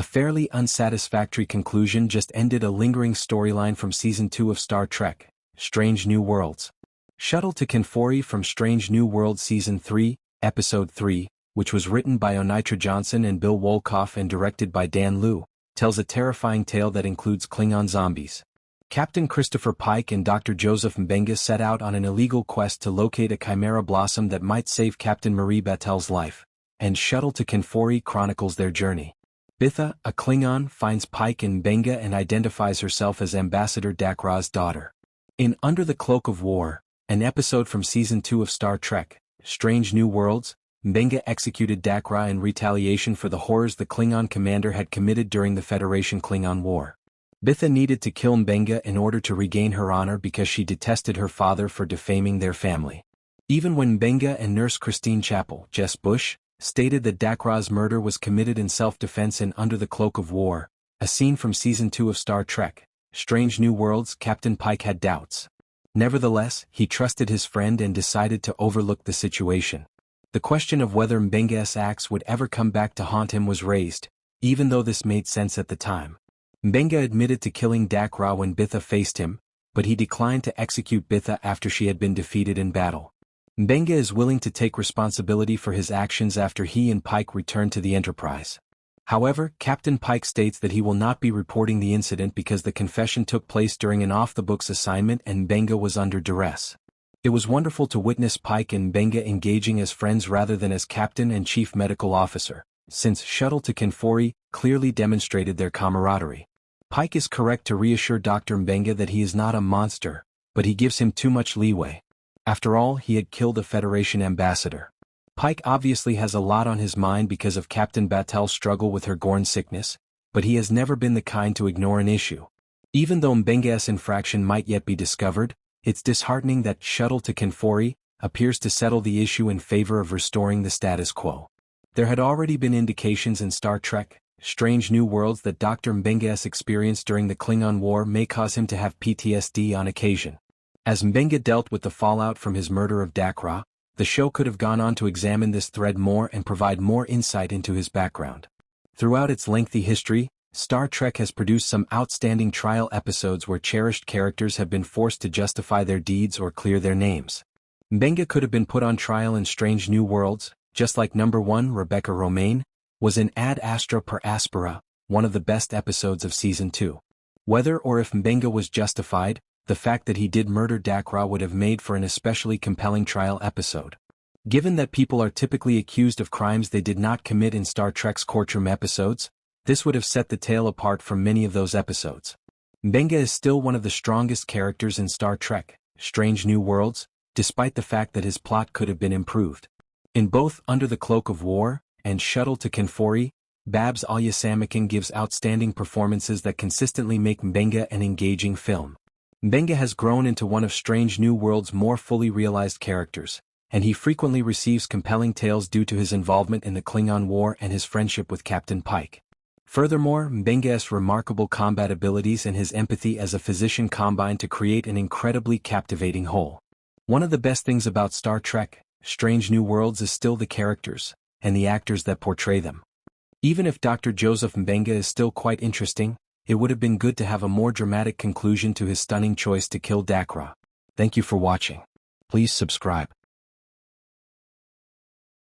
A fairly unsatisfactory conclusion just ended a lingering storyline from Season 2 of Star Trek, Strange New Worlds. Shuttle to Kinfori from Strange New Worlds Season 3, Episode 3, which was written by Onitra Johnson and Bill Wolkoff and directed by Dan Liu, tells a terrifying tale that includes Klingon zombies. Captain Christopher Pike and Dr. Joseph Mbenga set out on an illegal quest to locate a chimera blossom that might save Captain Marie Batel's life, and Shuttle to Kinfori chronicles their journey. Bitha, a Klingon, finds Pike and Mbenga and identifies herself as Ambassador Dakra's daughter. In Under the Cloak of War, an episode from Season 2 of Star Trek, Strange New Worlds, Mbenga executed Dakra in retaliation for the horrors the Klingon commander had committed during the Federation-Klingon War. Bitha needed to kill Mbenga in order to regain her honor because she detested her father for defaming their family. Even when Mbenga and Nurse Christine Chappell, Jess Bush, stated that Dakra's murder was committed in self-defense in Under the Cloak of War, a scene from Season 2 of Star Trek, Strange New Worlds, Captain Pike had doubts. Nevertheless, he trusted his friend and decided to overlook the situation. The question of whether Mbenga's axe would ever come back to haunt him was raised, even though this made sense at the time. Mbenga admitted to killing Dakra when Bitha faced him, but he declined to execute Bitha after she had been defeated in battle. Mbenga is willing to take responsibility for his actions after he and Pike return to the Enterprise. However, Captain Pike states that he will not be reporting the incident because the confession took place during an off-the-books assignment and Mbenga was under duress. It was wonderful to witness Pike and Mbenga engaging as friends rather than as Captain and Chief Medical Officer, since Shuttle to Kinfori clearly demonstrated their camaraderie. Pike is correct to reassure Dr. Mbenga that he is not a monster, but he gives him too much leeway. After all, he had killed a Federation ambassador. Pike obviously has a lot on his mind because of Captain Batel's struggle with her Gorn sickness, but he has never been the kind to ignore an issue. Even though Mbenga's infraction might yet be discovered, it's disheartening that Shuttle to Kinfori appears to settle the issue in favor of restoring the status quo. There had already been indications in Star Trek, Strange New Worlds that Dr. Mbenga's experience during the Klingon War may cause him to have PTSD on occasion. As Mbenga dealt with the fallout from his murder of Dakra, the show could have gone on to examine this thread more and provide more insight into his background. Throughout its lengthy history, Star Trek has produced some outstanding trial episodes where cherished characters have been forced to justify their deeds or clear their names. Mbenga could have been put on trial in Strange New Worlds, just like Number 1 Rebecca Romaine was in Ad Astra per Aspera, one of the best episodes of Season 2. Whether or if Mbenga was justified, the fact that he did murder Dakra would have made for an especially compelling trial episode. Given that people are typically accused of crimes they did not commit in Star Trek's courtroom episodes, this would have set the tale apart from many of those episodes. Mbenga is still one of the strongest characters in Star Trek, Strange New Worlds, despite the fact that his plot could have been improved. In both Under the Cloak of War and Shuttle to Kinfori, Babs Alyasamakin gives outstanding performances that consistently make Mbenga an engaging film. Mbenga has grown into one of Strange New Worlds' more fully realized characters, and he frequently receives compelling tales due to his involvement in the Klingon War and his friendship with Captain Pike. Furthermore, Mbenga's remarkable combat abilities and his empathy as a physician combine to create an incredibly captivating whole. One of the best things about Star Trek, Strange New Worlds is still the characters, and the actors that portray them. Even if Dr. Joseph Mbenga is still quite interesting, it would have been good to have a more dramatic conclusion to his stunning choice to kill Dakra. Thank you for watching. Please subscribe.